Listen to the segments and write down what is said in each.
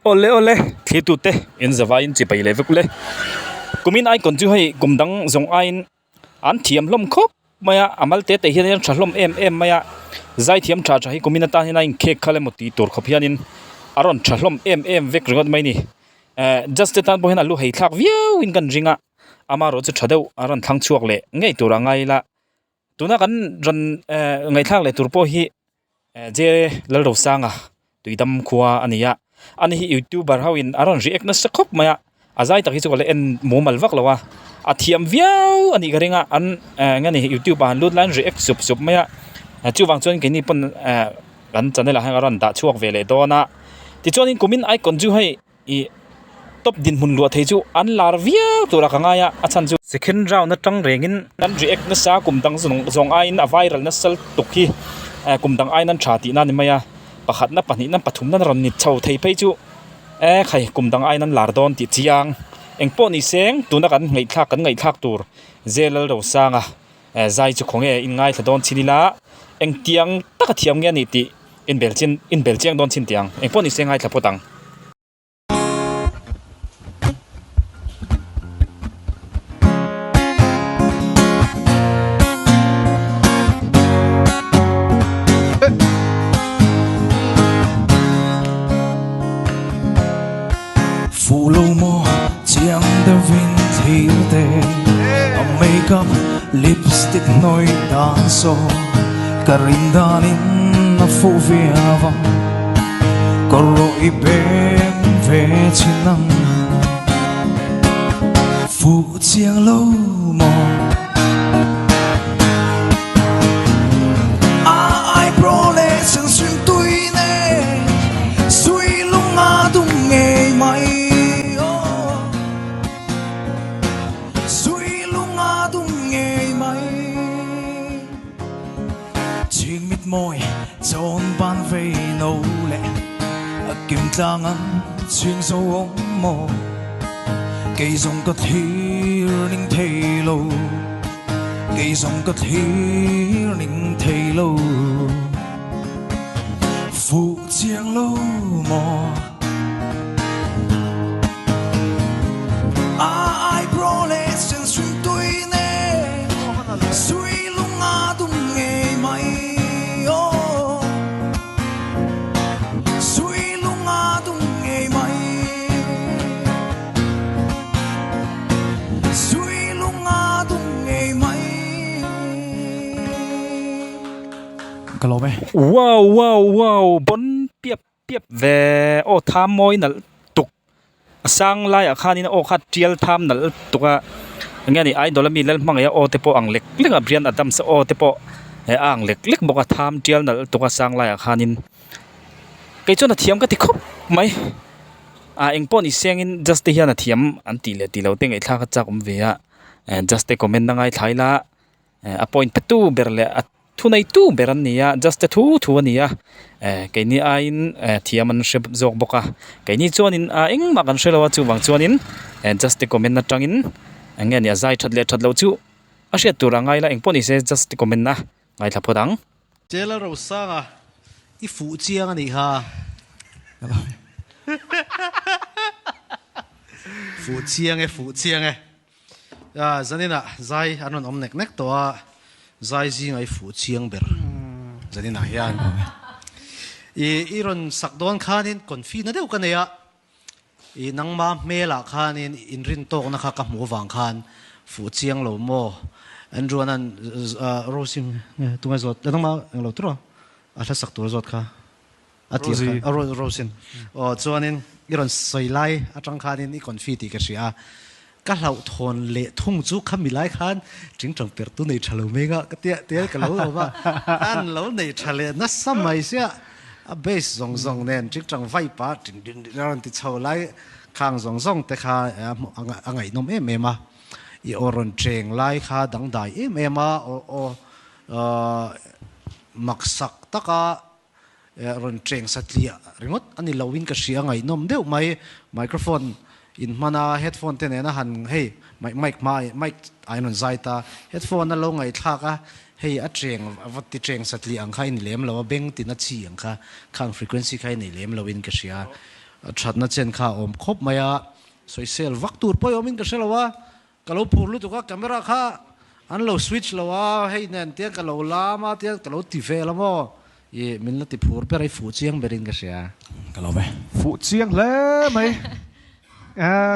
ole ole thi tu te in zawa in chi pai le vek le kumin ai kon chu hei kumdang zong ain an thiam hlom khop maya amal te te hian thahlom em maya zai thiam tha hi kumin ta hin in khek khale moti tur khop hianin aron thahlom em vek ringot mai ni just tan bo hin alu hei thak viau in kan ringa ama ro chu thadeu aron thang chuak le ngei tura ngai la tuna kan ran ngai thak le tur po hi J.Lalrosanga tuidam khuwa ania ani hi youtuber hawin aron react na sakhop maya azai takhi chukale en momal vak lawa athiam viau ani garinga an ngani youtube an lut lan react sup maya chuwang chon ke ni pon kan channel ha ran da chuak vele dona ti chonin kumin icon ju hai I top din mun lu thei chu an lar viau tura kanga ya achan chu second round na tang rengin an react na sa kum dang zong a in a viral na sal tukhi kum dang ai nan thati na ni maya pakhat na pani na pathum na ron ni chho thei phei chu khai kum dang ai nan lar don ti chiang engpo ni seng tuna kan ngei thak tur J.Lalrosanga zai chu khonge in ngai thadon chinila eng tiang tak thiam nge ni ti in belchiang don chin tiang engpo ni seng ai thapotang Follow more, chiang the wind heel day. A makeup, lipstick, noi danso. Karindanin na foviava. Koro ibem ve chinang. Fu chiang lâu mo. Ai pro le sang xuyên tui ne. Suy lung a dung nghe mai. Môi chọn ban về nấu lệ kim tang ăn xuyên sâu ống mồ cây dòng có thiêu ninh thề lâu cây dòng có thiêu ninh thề lâu phụ chiang lâu mò ai pro lệ sen xuyên tôi nè suy lung a tung nghe mày wow bon piep ve o tham moi nal tuk sang lai a khanin o khat tial tham nal tuka ngani idol mi lel mangya o te po ang lek lek a brian adam sa o te po ang lek boka tham tial nal tuka sang lai a khanin ke chona thiam ka ti khop mai a engpo ni sengin just te hian a thiam an ti le ti lo te ngai thla ka chak ve a just te comment na ngai thaila a point tu berle thu nei tu beran nia just thu ania ke ni ain thiaman shep jok boka ke ni chuanin a eng ma kan shelawa chu wang chuanin just the comment na tangin ange ni azai thatlo chu a hriat tur angai la eng poni se just the comment na ngai thla podang J.Lalrosanga I fu chiang ani ha fu chiang e zanina zai anon om nek to a zai zing ai fu chiang ber zanina hian iron sakdon khanin konfi na deu kanaya nangma mela khanin inrin tok na kha ka mu wang khan fu chiang lo mo andruanan rosim tunga zot nangma lo tro a thla sak tur zot kha ati rosin o chuanin iron soilai atang khanin I konfi ti ka ria ka lau thon le thung chu khamilai khan chingchang per tu nei thalo mega ka te ka lo ba an lo nei thale na samai sia a base zong nen chingchang vai pa din ran ti chholai khang zong te kha angai nom ma I oron cheng lai kha dang dai ma o maksak taka ron cheng satlia ringot ani lawin ka sia ngai nom deu mai microphone in mana headphone te na han hey mic ai non zaita headphone na lo ngai thaka hey a treng avati treng satli ang khai ni lem lo beng ti na chi ang kha khang frequency khai ni lem lo in ka sia ชัดนัดเจนข้าอมครบมายาสวยเซลวักตูดปอยอมินก็เซลว่ากะเราพูดรู้ตัวก็แคมราข้าอันเราสวิตช์แล้วว่าให้เน้นเตียงกะเราลามาเตียงกะเราตีเฟลแล้วมั้งมินละติพูดไปไรฟูเจียงเบรินก็เสียกะเราไปฟูเจียงเลยไหม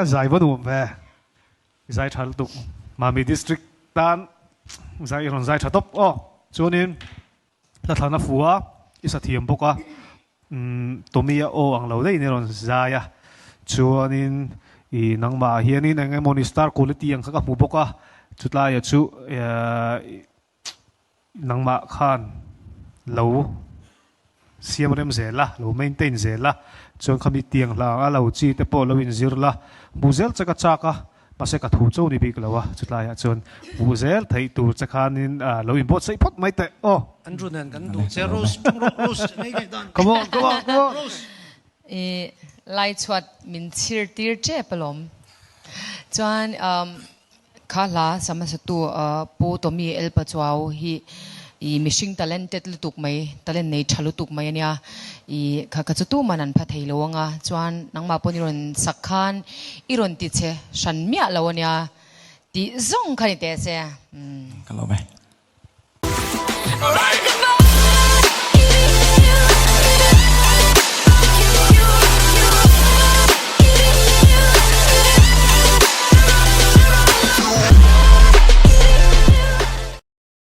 ใจบ่ดูไปใจทัลตุกมามีดิสตริกตันใจรอนใจทัดตบอ๋อจวนนี้ถ้าทางนักฟัวอิสระเทียมปกตัวมีโออังเราได้เนี่ยรอนใจจวนนี้นังมาเฮียนี่นังมอนิสตาร์คุณตียังข้ามูปกจุดลายจุนังมาขันเราเสียมเริ่มเสร็จละเราไม่เต้นเสร็จละจนคำนี้เตียงหลังเราจีเตปอเราวินซิร์ละบูเซลจะกระจากมาเสกถูโจนี่ปีกแล้ววะจุดลายจนบูเซลไทยตูจะขันนี่เราอินบอสใส่พอดไม่เตะอ๋ออันรุ่นนั้นกันดูเจอโรสโรสนี่ไงดัน come on come on come on ไล่ชวดมินชิร์ตีร์เจ็บปลอมจวนข้าลาสมัยตัวปูตัวมีเอลปะจวาวฮีมิชิงตาเลนเต็ดลุตุกไหมตาเลนในชลุตุกไหมเนี่ยข้าก็จะตู้มันนันพัทยลวงจวนนังมาปนิรอนสักขันอีรอนติเชฉันเมียลาวเนี่ยติซงขันเตะเสียก็เราไป